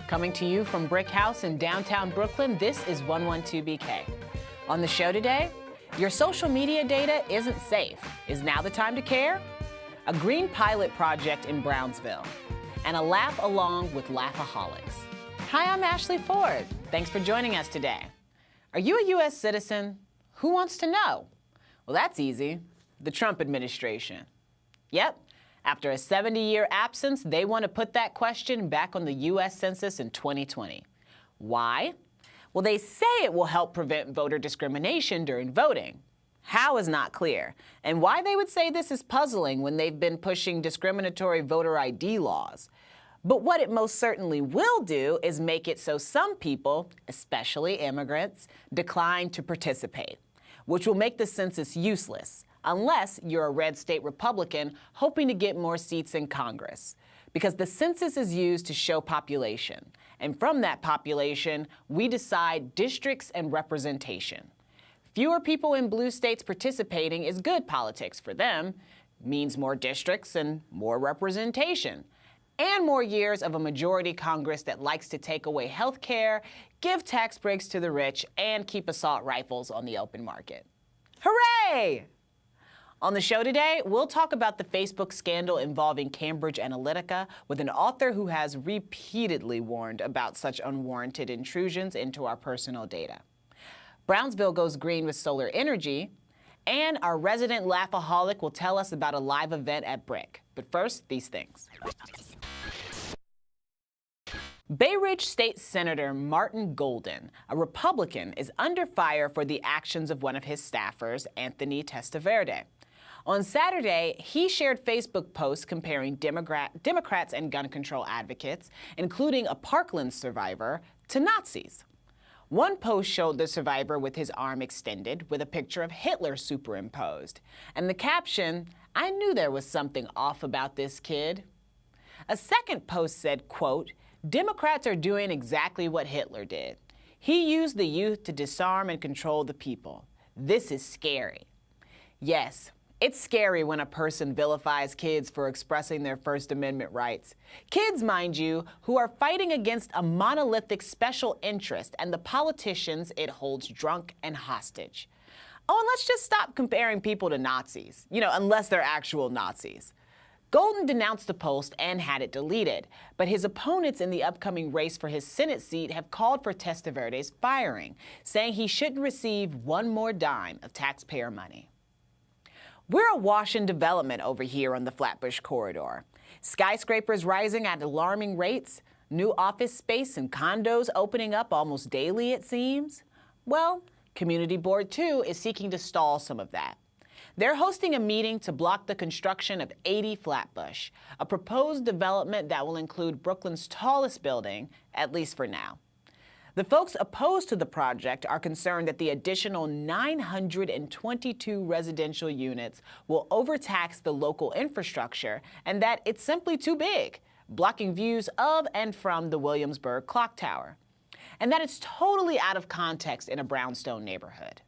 Coming to you from Brick House in downtown Brooklyn, this is 112BK. On the show today, your social media data isn't safe. Is now the time to care? A green pilot project in Brownsville, and a laugh along with Laffaholics. Hi, I'm Ashley Ford. Thanks for joining us today. Are you a U.S. citizen? Who wants to know? Well, that's easy. The Trump administration. Yep. After a 70-year absence, they want to put that question back on the U.S. Census in 2020. Why? Well, they say it will help prevent voter discrimination during voting. How is not clear, and why they would say this is puzzling when they've been pushing discriminatory voter ID laws. But what it most certainly will do is make it so some people, especially immigrants, decline to participate, which will make the census useless, unless you're a red state Republican hoping to get more seats in Congress. Because the census is used to show population, and from that population, we decide districts and representation. Fewer people in blue states participating is good politics for them, means more districts and more representation, and more years of a majority Congress that likes to take away health care, give tax breaks to the rich, and keep assault rifles on the open market. Hooray! On the show today, we'll talk about the Facebook scandal involving Cambridge Analytica with an author who has repeatedly warned about such unwarranted intrusions into our personal data. Brownsville goes green with solar energy, and our resident Laffaholic will tell us about a live event at BRIC. But first, these things. Bay Ridge State Senator Martin Golden, a Republican, is under fire for the actions of one of his staffers, Anthony Testaverde. On Saturday, he shared Facebook posts comparing Democrats and gun control advocates, including a Parkland survivor, to Nazis. One post showed the survivor with his arm extended with a picture of Hitler superimposed, and the caption, "I knew there was something off about this kid." A second post said, quote, "Democrats are doing exactly what Hitler did. He used the youth to disarm and control the people. This is scary." Yes, it's scary when a person vilifies kids for expressing their First Amendment rights. Kids, mind you, who are fighting against a monolithic special interest and the politicians it holds drunk and hostage. Oh, and let's just stop comparing people to Nazis, unless they're actual Nazis. Golden denounced the post and had it deleted, but his opponents in the upcoming race for his Senate seat have called for Testaverde's firing, saying he shouldn't receive one more dime of taxpayer money. We're awash in development over here on the Flatbush corridor. Skyscrapers rising at alarming rates, new office space and condos opening up almost daily, it seems. Well, Community Board 2 is seeking to stall some of that. They're hosting a meeting to block the construction of 80 Flatbush, a proposed development that will include Brooklyn's tallest building, at least for now. The folks opposed to the project are concerned that the additional 922 residential units will overtax the local infrastructure and that it's simply too big, blocking views of and from the Williamsburg clock tower, and that it's totally out of context in a brownstone neighborhood.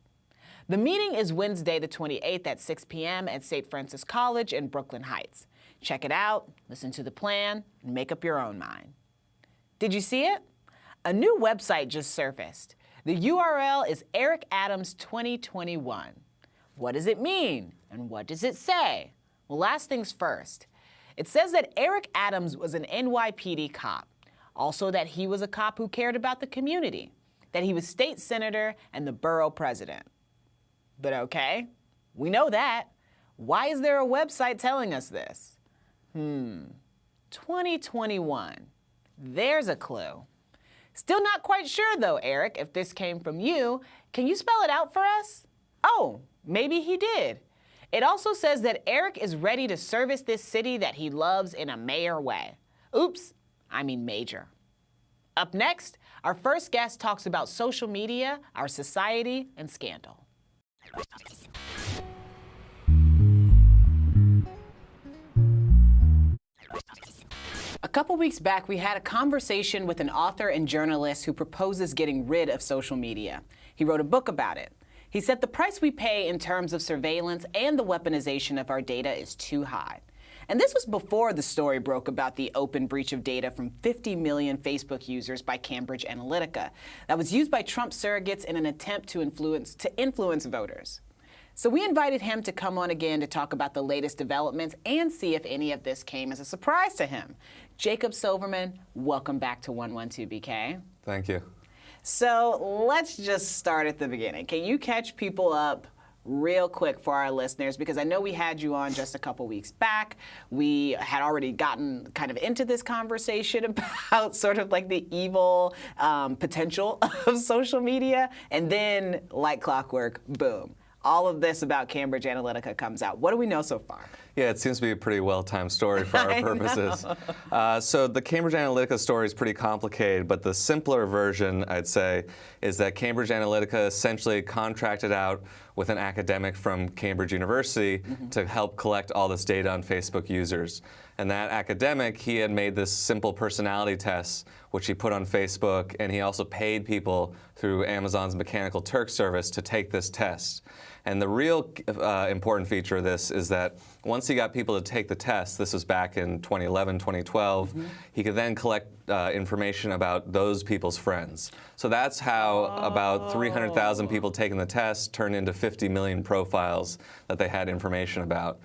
The meeting is Wednesday the 28th at 6 p.m. at St. Francis College in Brooklyn Heights. Check it out, listen to the plan, and make up your own mind. Did you see it? A new website just surfaced. The URL is Eric Adams 2021. What does it mean? And what does it say? Well, last things first. It says that Eric Adams was an NYPD cop. Also that he was a cop who cared about the community. That he was state senator and the borough president. But okay, we know that. Why is there a website telling us this? 2021. There's a clue. Still not quite sure though, Eric, if this came from you. Can you spell it out for us? Oh, maybe he did. It also says that Eric is ready to service this city that he loves in a mayor way. Oops, I mean major. Up next, our first guest talks about social media, our society, and scandal. A couple weeks back, we had a conversation with an author and journalist who proposes getting rid of social media. He wrote a book about it. He said the price we pay in terms of surveillance and the weaponization of our data is too high. And this was before the story broke about the open breach of data from 50 million Facebook users by Cambridge Analytica that was used by Trump surrogates in an attempt to influence voters. So we invited him to come on again to talk about the latest developments and see if any of this came as a surprise to him. Jacob Silverman, welcome back to 112BK. Thank you. So let's just start at the beginning. Can you catch people up real quick for our listeners? Because I know we had you on just a couple weeks back. We had already gotten kind of into this conversation about sort of like the evil potential of social media. And then, like clockwork, boom. All of this about Cambridge Analytica comes out. What do we know so far? Yeah, it seems to be a pretty well-timed story for our purposes. So the Cambridge Analytica story is pretty complicated, but the simpler version, I'd say, is that Cambridge Analytica essentially contracted out with an academic from Cambridge University to help collect all this data on Facebook users. And that academic, he had made this simple personality test, which he put on Facebook, and he also paid people through Amazon's Mechanical Turk service to take this test. And the real important feature of this is that once he got people to take the test, this was back in 2011, 2012, he could then collect information about those people's friends. So that's how about 300,000 people taking the test turned into 50 million profiles that they had information about.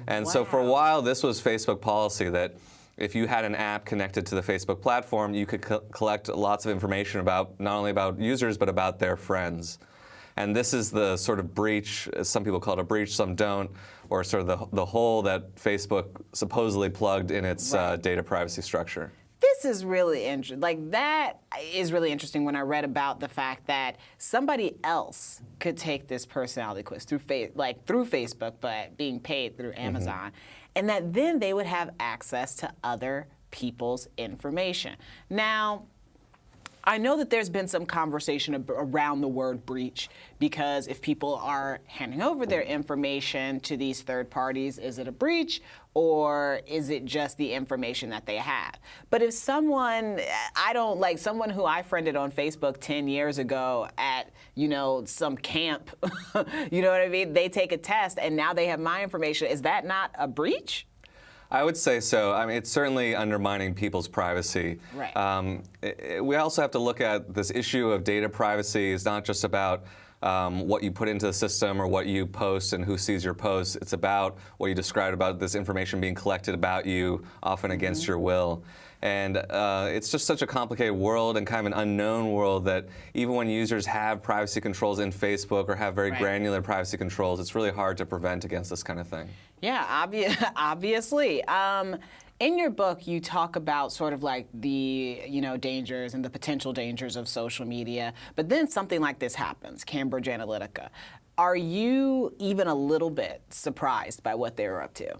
And so for a while, this was Facebook policy that if you had an app connected to the Facebook platform, you could collect lots of information about not only about users, but about their friends. And this is the sort of breach, some people call it a breach, some don't, or sort of the hole that Facebook supposedly plugged in its data privacy structure. This is really interesting. Like, that is really interesting when I read about the fact that somebody else could take this personality quiz through Facebook, but being paid through Amazon, and that then they would have access to other people's information. Now, I know that there's been some conversation around the word breach, because if people are handing over their information to these third parties, is it a breach or is it just the information that they have? But if someone, someone who I friended on Facebook 10 years ago at, some camp, you know what I mean? They take a test and now they have my information. Is that not a breach? I would say so. I mean, it's certainly undermining people's privacy. Right. We also have to look at this issue of data privacy is not just about what you put into the system or what you post and who sees your posts. It's about what you described about this information being collected about you, often against your will. And it's just such a complicated world and kind of an unknown world that even when users have privacy controls in Facebook or have very granular privacy controls, it's really hard to prevent against this kind of thing. Yeah, obviously. In your book, you talk about sort of like the dangers and the potential dangers of social media, but then something like this happens, Cambridge Analytica. Are you even a little bit surprised by what they were up to?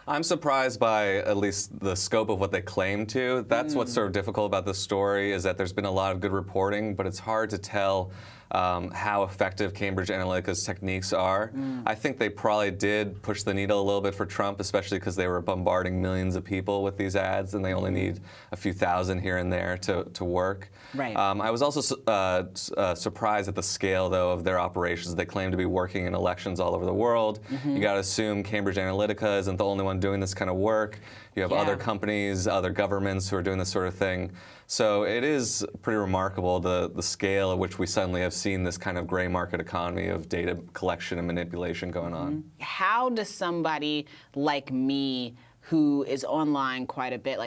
I'm surprised by at least the scope of what they claim to. That's what's sort of difficult about this story, is that there's been a lot of good reporting, but it's hard to tell how effective Cambridge Analytica's techniques are. I think they probably did push the needle a little bit for Trump, especially because they were bombarding millions of people with these ads, and they only need a few thousand here and there to work. Right. I was also surprised at the scale, though, of their operations. They claim to be working in elections all over the world. You got to assume Cambridge Analytica isn't the only one doing this kind of work. You have other companies, other governments who are doing this sort of thing. So it is pretty remarkable the scale at which we suddenly have seen this kind of gray market economy of data collection and manipulation going on. How does somebody like me who is online quite a bit,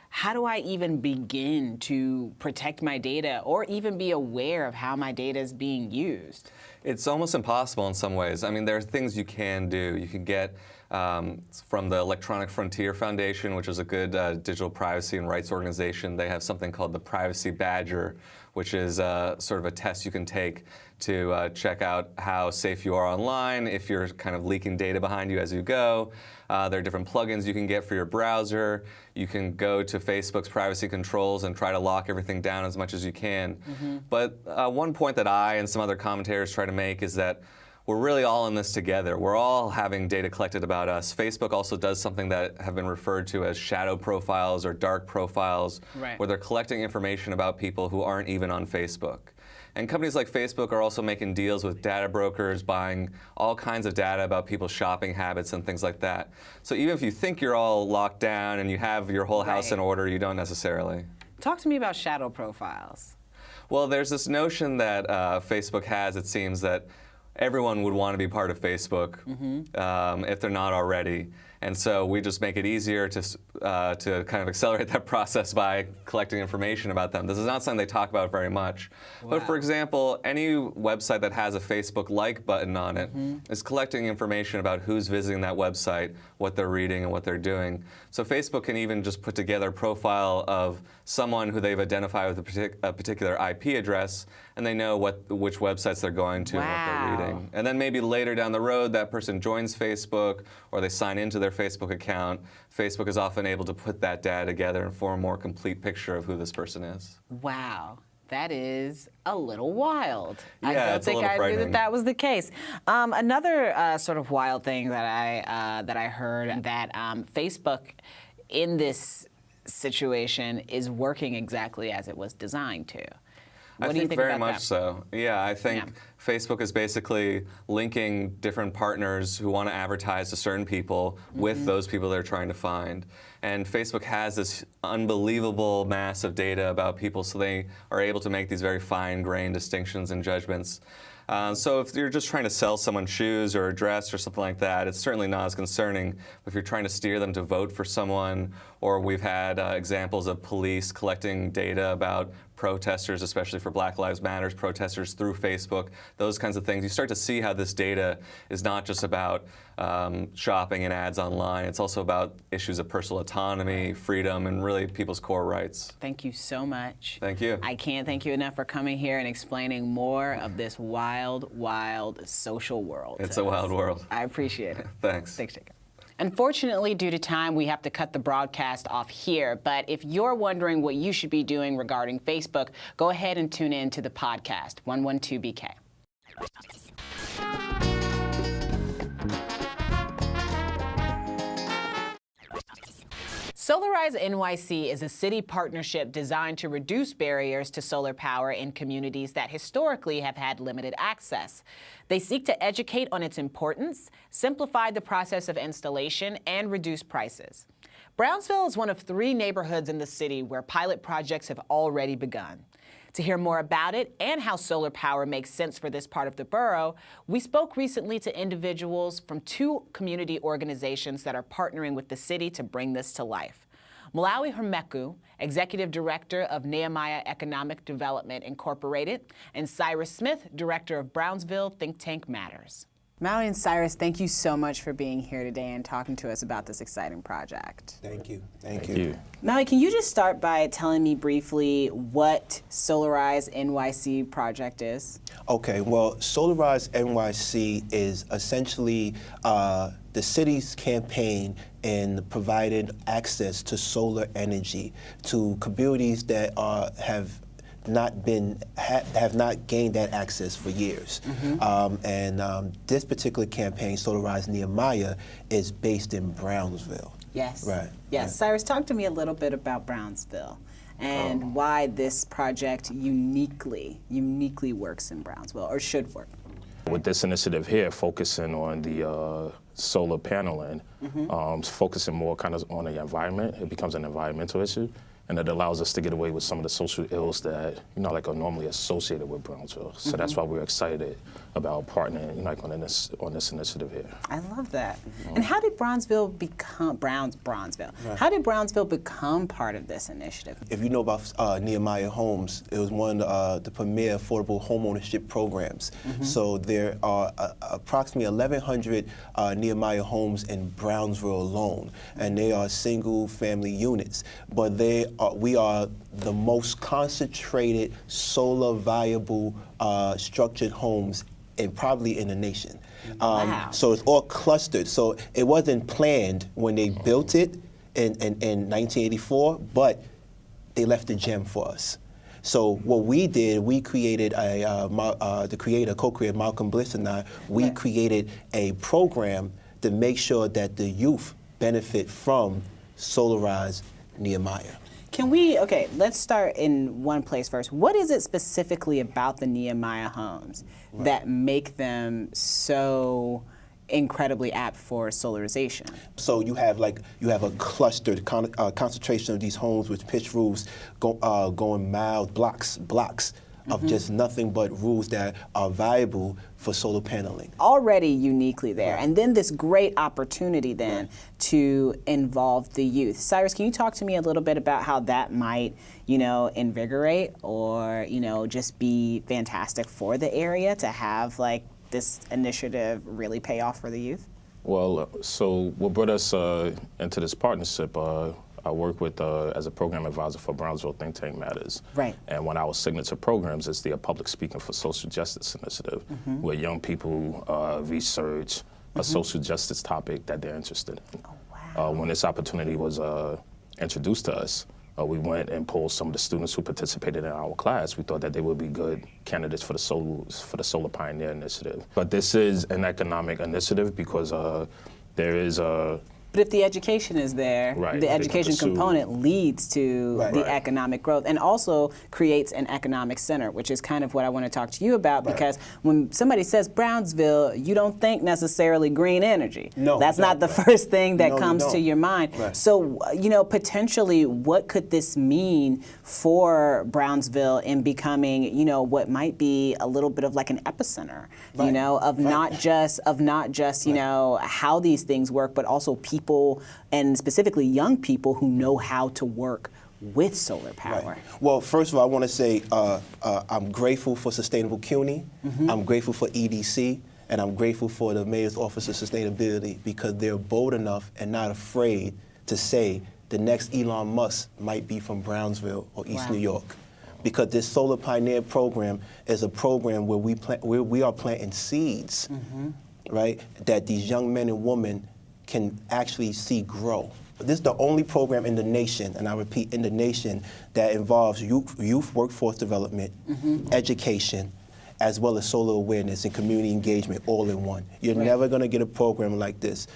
how do I even begin to protect my data or even be aware of how my data is being used? It's almost impossible in some ways. I mean, there are things you can do. You can get from the Electronic Frontier Foundation, which is a good digital privacy and rights organization. They have something called the Privacy Badger, which is sort of a test you can take to check out how safe you are online, if you're kind of leaking data behind you as you go. There are different plugins you can get for your browser. You can go to Facebook's privacy controls and try to lock everything down as much as you can. But one point that I and some other commentators try to make is that we're really all in this together. We're all having data collected about us. Facebook also does something that have been referred to as shadow profiles or dark profiles, where they're collecting information about people who aren't even on Facebook. And companies like Facebook are also making deals with data brokers, buying all kinds of data about people's shopping habits and things like that. So even if you think you're all locked down and you have your whole house in order, you don't necessarily. Talk to me about shadow profiles. Well, there's this notion that Facebook has, it seems, that everyone would want to be part of Facebook if they're not already. And so we just make it easier to kind of accelerate that process by collecting information about them. This is not something they talk about very much. But for example, any website that has a Facebook like button on it is collecting information about who's visiting that website, what they're reading, and what they're doing. So Facebook can even just put together a profile of someone who they've identified with a particular IP address, and they know which websites they're going to and what they're reading. And then maybe later down the road, that person joins Facebook or they sign into their Facebook account. Facebook is often able to put that data together and form a more complete picture of who this person is. Wow. That is a little wild. Yeah, I don't it's think a little I knew frightening. that was the case. Another sort of wild thing that I heard, that Facebook in this situation is working exactly as it was designed to. What do you think very about much that? so. Yeah, I think Facebook is basically linking different partners who want to advertise to certain people with those people they're trying to find. And Facebook has this unbelievable mass of data about people, so they are able to make these very fine-grained distinctions and judgments. So if you're just trying to sell someone shoes or a dress or something like that, it's certainly not as concerning. If you're trying to steer them to vote for someone, or we've had examples of police collecting data about protesters, especially for Black Lives Matter protesters through Facebook, those kinds of things. You start to see how this data is not just about shopping and ads online. It's also about issues of personal autonomy, freedom, and really people's core rights. Thank you so much. Thank you. I can't thank you enough for coming here and explaining more of this wild, wild social world. It's a wild world. I appreciate it. Thanks. Thanks, Jacob. Unfortunately, due to time, we have to cut the broadcast off here. But if you're wondering what you should be doing regarding Facebook, go ahead and tune in to the podcast, 112BK. Solarize NYC is a city partnership designed to reduce barriers to solar power in communities that historically have had limited access. They seek to educate on its importance, simplify the process of installation, and reduce prices. Brownsville is one of 3 neighborhoods in the city where pilot projects have already begun. To hear more about it and how solar power makes sense for this part of the borough, we spoke recently to individuals from 2 community organizations that are partnering with the city to bring this to life. Mawuli Hormeku, Executive Director of Nehemiah Economic Development, Incorporated, and Cyrus Smith, Director of Brownsville Think Tank Matters. Mawuli and Cyrus, thank you so much for being here today and talking to us about this exciting project. Thank you. Thank you. Mawuli, can you just start by telling me briefly what Solarize NYC project is? Okay, well, Solarize NYC is essentially the city's campaign in providing access to solar energy to communities that have not gained that access for years. This particular campaign, Solarize Nehemiah, is based in Brownsville. Yes. Right. Yes. Right. Cyrus, talk to me a little bit about Brownsville and why this project uniquely works in Brownsville, or should work. With this initiative here, focusing on the solar paneling, focusing more kind of on the environment, it becomes an environmental issue. And it allows us to get away with some of the social ills that, like are normally associated with Brownsville. So that's why we're excited about partnering, on this initiative here. I love that. And how did Brownsville become Brownsville? How did Brownsville become part of this initiative? If you know about Nehemiah Homes, it was one of the premier affordable homeownership programs. So there are approximately 1,100 Nehemiah homes in Brownsville alone, and they are single-family units. But we are the most concentrated solar viable structured homes probably in the nation. So it's all clustered. So it wasn't planned when they built it in 1984, but they left a gem for us. So what we did, we created the creator, co-creator Malcolm Bliss and I, we created a program to make sure that the youth benefit from Solarize Nehemiah. Can we, okay, let's start in one place first. What is it specifically about the Nehemiah homes that make them so incredibly apt for solarization? So you have a clustered concentration of these homes with pitched roofs going miles, blocks of just nothing but roofs that are viable for solar paneling. Already uniquely there. And then this great opportunity then to involve the youth. Cyrus, can you talk to me a little bit about how that might, invigorate or, just be fantastic for the area to have like this initiative really pay off for the youth? Well, so what brought us into this partnership, I work with as a program advisor for Brownsville Think Tank Matters. Right. And one of our signature programs is the Public Speaking for Social Justice Initiative, where young people research a social justice topic that they're interested in. Oh, wow. When this opportunity was introduced to us, we went and pulled some of the students who participated in our class. We thought that they would be good candidates for the Solar Pioneer Initiative. But this is an economic initiative because there is a But if the education is there, the education component leads to the economic growth and also creates an economic center, which is kind of what I want to talk to you about because when somebody says Brownsville, you don't think necessarily green energy. No. That's not the first thing that comes to your mind. Right. So, potentially what could this mean for Brownsville in becoming, what might be a little bit of like an epicenter, of not just, how these things work, but also people and specifically young people who know how to work with solar power. Right. Well, first of all, I want to say I'm grateful for Sustainable CUNY, I'm grateful for EDC, and I'm grateful for the Mayor's Office of Sustainability because they're bold enough and not afraid to say the next Elon Musk might be from Brownsville or East New York. Because this Solar Pioneer program is a program where we are planting seeds, right, that these young men and women can actually see grow. This is the only program in the nation, and I repeat, in the nation, that involves youth workforce development, education, as well as solar awareness and community engagement all in one. You're never going to get a program like this.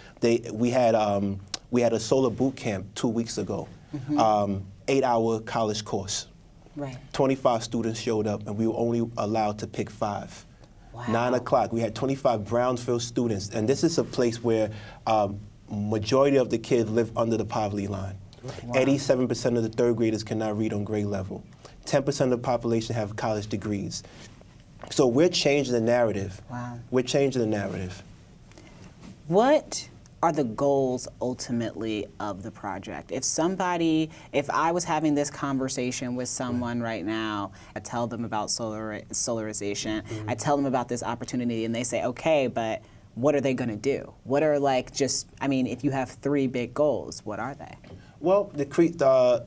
We had a solar boot camp 2 weeks ago, 8-hour college course. 25 students showed up, and we were only allowed to pick 5. 9 o'clock, we had 25 Brownsville students, and this is a place where majority of the kids live under the poverty line. 87% of the third graders cannot read on grade level. 10% of the population have college degrees. So we're changing the narrative. We're changing the narrative. What are the goals ultimately of the project? If I was having this conversation with someone right now, I tell them about solarization, I tell them about this opportunity, and they say, okay, but what are they going to do? What are if you have 3 big goals, what are they? Well, the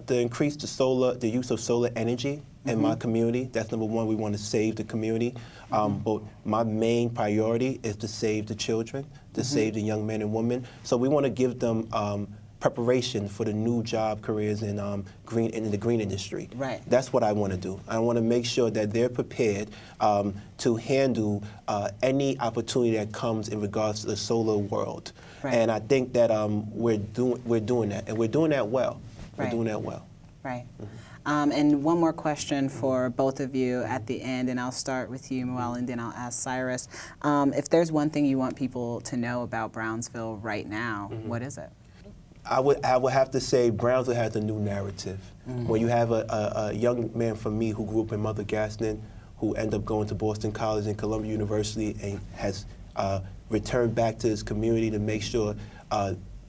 increase the use of solar energy in my community. That's number one. We want to save the community. But my main priority is to save the children, to save the young men and women. So we want to give them preparation for the new job careers in the green industry. That's what I want to do. I want to make sure that they're prepared to handle any opportunity that comes in regards to the solar world. And I think that we're doing that, and we're doing that well. We're doing that well. And one more question for both of you at the end, and I'll start with you, Mawuli, and then I'll ask Cyrus. If there's one thing you want people to know about Brownsville right now, what is it? I would have to say Brownsville has a new narrative. When you have a young man from me who grew up in Mother Gaston, who ended up going to Boston College and Columbia University and has returned back to his community to make sure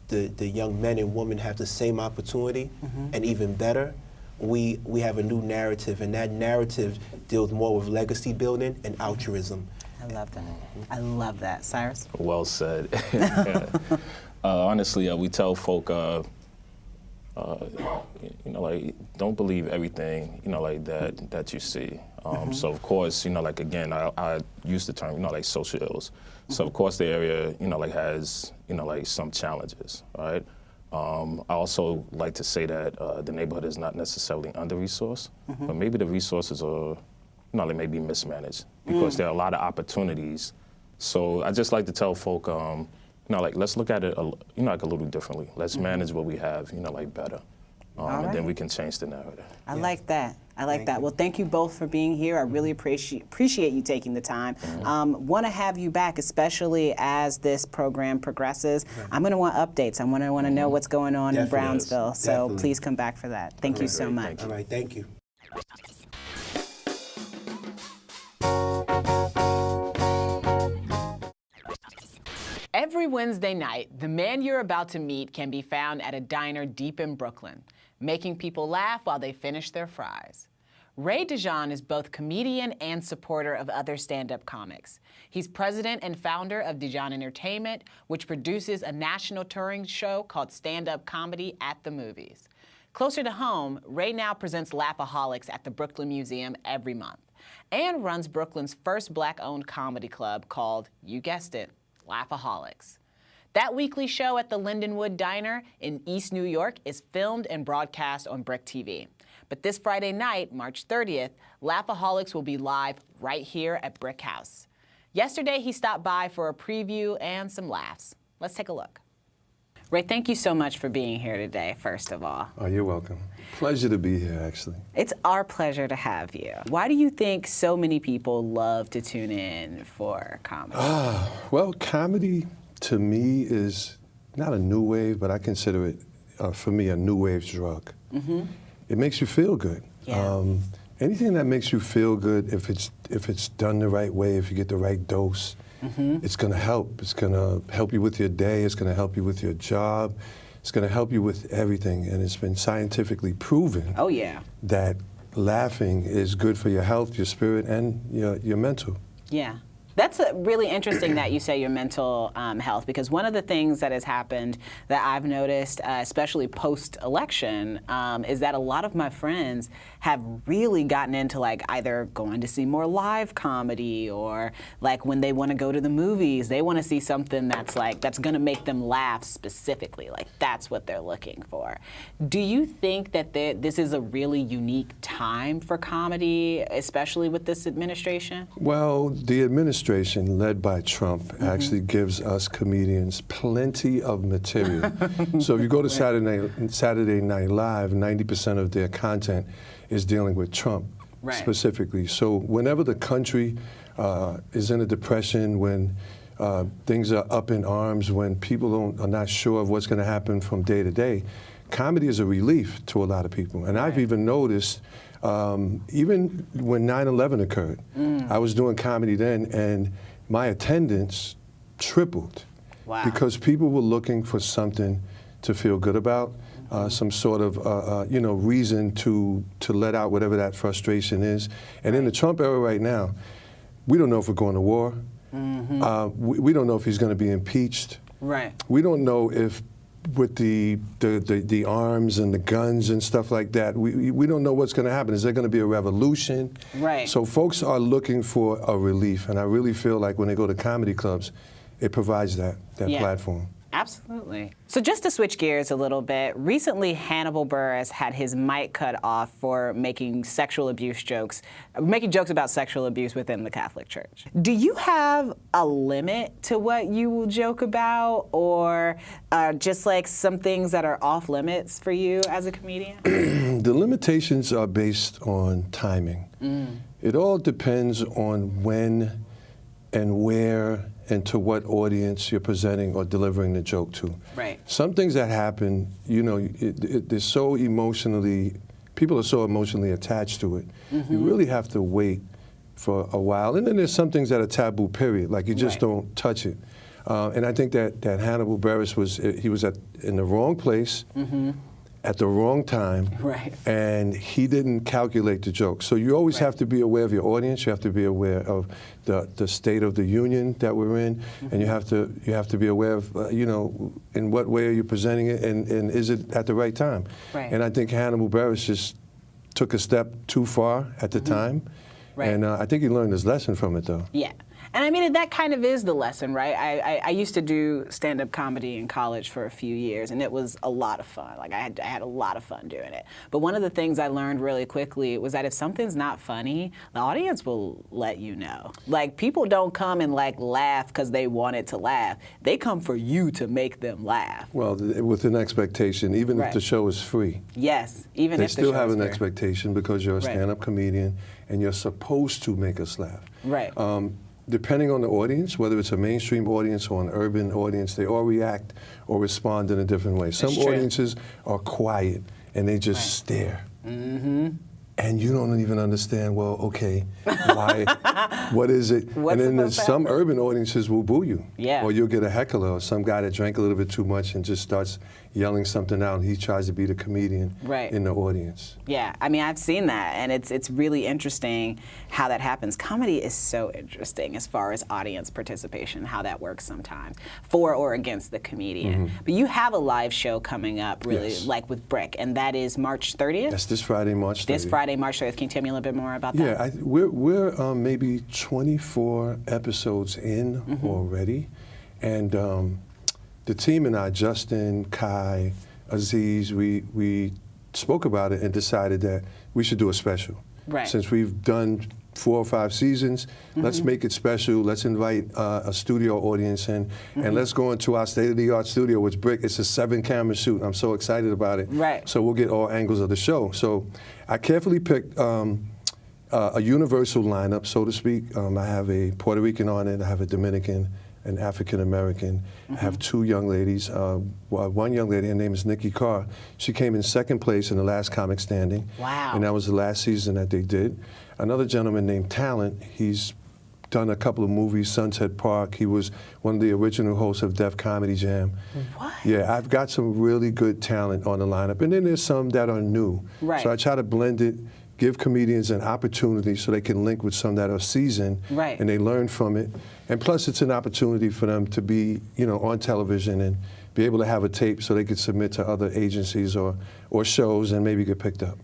the young men and women have the same opportunity and even better, we have a new narrative, and that narrative deals more with legacy building and altruism. I love that. I love that. Cyrus? Well said. Honestly, we tell folk, don't believe everything, that you see. So of course, again, I use the term, social ills. So of course the area, has, some challenges, right? I also like to say that the neighborhood is not necessarily under-resourced, but maybe the resources are, they may be mismanaged because there are a lot of opportunities. So I just like to tell folk, let's look at it, like a little differently. Let's manage what we have, better. And then we can change the narrative. I like that. I like that. Well, thank you both for being here. I really appreciate you taking the time. Want to have you back, especially as this program progresses. I'm going to want updates. I'm going to want to know what's going on in Brownsville. So please come back for that. Thank you so much. All right, thank you. Every Wednesday night, the man you're about to meet can be found at a diner deep in Brooklyn, making people laugh while they finish their fries. Dejon is both comedian and supporter of other stand-up comics. He's president and founder of Dejon Entertainment, which produces a national touring show called Stand-Up Comedy at the Movies. Closer to home, Ray now presents Laffaholics at the Brooklyn Museum every month and runs Brooklyn's first Black-owned comedy club called, you guessed it, Laffaholics. That weekly show at the Lindenwood Diner in East New York is filmed and broadcast on BRIC TV. But this Friday night, March 30th, Laffaholics will be live right here at BRIC House. Yesterday, he stopped by for a preview and some laughs. Let's take a look. Ray, thank you so much for being here today, first of all. Oh, you're welcome. Pleasure to be here, actually. It's our pleasure to have you. Why do you think so many people love to tune in for comedy? Well, comedy, to me, is not a new wave, but I consider it, for me, a new wave drug. It makes you feel good. Yeah. Anything that makes you feel good, if it's done the right way, if you get the right dose, it's going to help. It's going to help you with your day. It's going to help you with your job. It's going to help you with everything. And it's been scientifically proven that laughing is good for your health, your spirit, and your mental. Yeah. That's really interesting that you say your mental health, because one of the things that has happened that I've noticed, especially post-election, is that a lot of my friends have really gotten into like either going to see more live comedy, or like when they want to go to the movies, they want to see something that's going to make them laugh specifically. Like that's what they're looking for. Do you think that this is a really unique time for comedy, especially with this administration? Well, the administration led by Trump actually gives us comedians plenty of material. So if you go to Saturday Night Live, 90% of their content is dealing with Trump specifically. So whenever the country is in a depression, when things are up in arms, when people are not sure of what's going to happen from day to day, comedy is a relief to a lot of people. And I've even noticed, even when 9/11 occurred, I was doing comedy then, and my attendance tripled. Wow. Because people were looking for something to feel good about, some sort of reason to let out whatever that frustration is. And in the Trump era right now, we don't know if we're going to war. We don't know if he's going to be impeached. Right. We don't know if with the arms and the guns and stuff like that, we don't know what's going to happen. Is there going to be a revolution? Right. So folks are looking for a relief, and I really feel like when they go to comedy clubs, it provides that platform. Absolutely. So just to switch gears a little bit, recently Hannibal Buress had his mic cut off for making jokes about sexual abuse within the Catholic Church. Do you have a limit to what you will joke about, or just like some things that are off limits for you as a comedian? The limitations are based on timing. It all depends on when and where and to what audience you're presenting or delivering the joke to. Right. Some things that happen, they're so emotionally, people are so emotionally attached to it. You really have to wait for a while. And then there's some things that are taboo, period. Like you just don't touch it. And I think that Hannibal Buress was in the wrong place, at the wrong time, and he didn't calculate the joke. So you always have to be aware of your audience. You have to be aware of the state of the union that we're in, and you have to be aware of in what way are you presenting it, and is it at the right time. And I think Hannibal Buress just took a step too far at the time, and I think he learned his lesson from it, though. Yeah. And I mean, that kind of is the lesson, right? I used to do stand-up comedy in college for a few years, and it was a lot of fun. Like, I had a lot of fun doing it. But one of the things I learned really quickly was that if something's not funny, the audience will let you know. Like, people don't come and, like, laugh because they wanted to laugh. They come for you to make them laugh. Well, with an expectation, even if the show is free. Yes, even they if the still show have is an free. expectation because you're a stand-up comedian and you're supposed to make us laugh. Right. Depending on the audience, whether it's a mainstream audience or an urban audience, they all react or respond in a different way. Some audiences are quiet and they just stare. And you don't even understand, well, okay, why, what is it? What's and then there's supposed to some happen? urban audiences will boo you. Yeah. Or you'll get a heckler or some guy that drank a little bit too much and just starts yelling something out and he tries to be the comedian in the audience. Yeah, I mean, I've seen that, and it's really interesting how that happens. Comedy is so interesting as far as audience participation, how that works sometimes, for or against the comedian. But you have a live show coming up, really, like with BRIC, and that is March 30th? That's this Friday, March 30th. This Friday, March 30th. Can you tell me a little bit more about that? Yeah, we're maybe 24 episodes in already, and the team and I, Justin, Kai, Aziz, we spoke about it and decided that we should do a special. Right. Since we've done 4 or 5 seasons, let's make it special. Let's invite a studio audience in, and let's go into our state-of-the-art studio, which BRIC. It's a 7-camera shoot. I'm so excited about it. Right. So we'll get all angles of the show. So I carefully picked a universal lineup, so to speak. I have a Puerto Rican on it. I have a Dominican, an African American. I have 2 young ladies. One young lady, her name is Nikki Carr. She came in 2nd place in the last comic standing. Wow. And that was the last season that they did. Another gentleman named Talent, he's done a couple of movies, Sunset Park. He was one of the original hosts of Def Comedy Jam. What? Yeah, I've got some really good talent on the lineup. And then there's some that are new. Right. So I try to blend it, give comedians an opportunity so they can link with some that are seasoned and they learn from it. And plus it's an opportunity for them to be, on television and be able to have a tape so they could submit to other agencies or shows and maybe get picked up.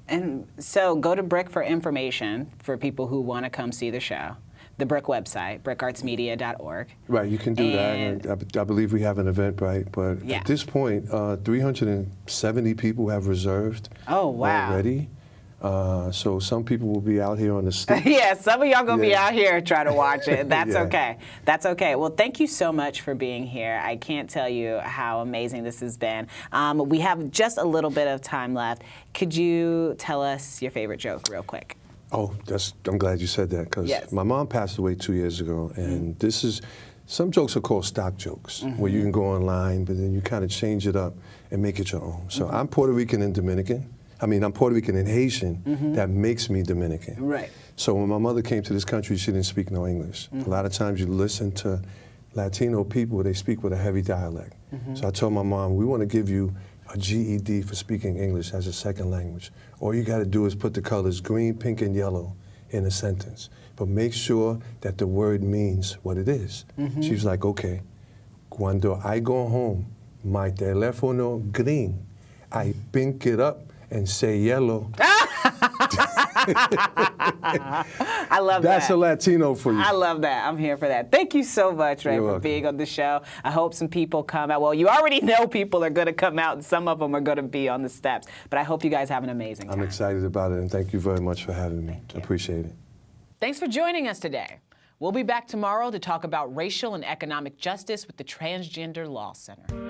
And so go to BRIC for information for people who want to come see the show. The BRIC website, bricartsmedia.org. Right, you can do that. And I believe we have an event, right? But at this point, 370 people have reserved already. So some people will be out here on the street. Yeah, some of y'all gonna be out here trying to watch it. That's okay. That's okay. Well, thank you so much for being here. I can't tell you how amazing this has been. We have just a little bit of time left. Could you tell us your favorite joke real quick? Oh, I'm glad you said that because my mom passed away 2 years ago, and some jokes are called stock jokes, where you can go online, but then you kind of change it up and make it your own. So I'm Puerto Rican and Dominican. I'm Puerto Rican and Haitian. That makes me Dominican. Right. So when my mother came to this country, she didn't speak no English. A lot of times you listen to Latino people, they speak with a heavy dialect. So I told my mom, we want to give you a GED for speaking English as a 2nd language. All you got to do is put the colors green, pink, and yellow in a sentence. But make sure that the word means what it is. She was like, okay, cuando I go home, my teléfono green, I pink it up and say yellow. I love that. That's a Latino for you. I love that. I'm here for that. Thank you so much, Ray, for being on the show. I hope some people come out. Well, you already know people are going to come out, and some of them are going to be on the steps. But I hope you guys have an amazing time. I'm excited about it, and thank you very much for having me. I appreciate it. Thanks for joining us today. We'll be back tomorrow to talk about racial and economic justice with the Transgender Law Center.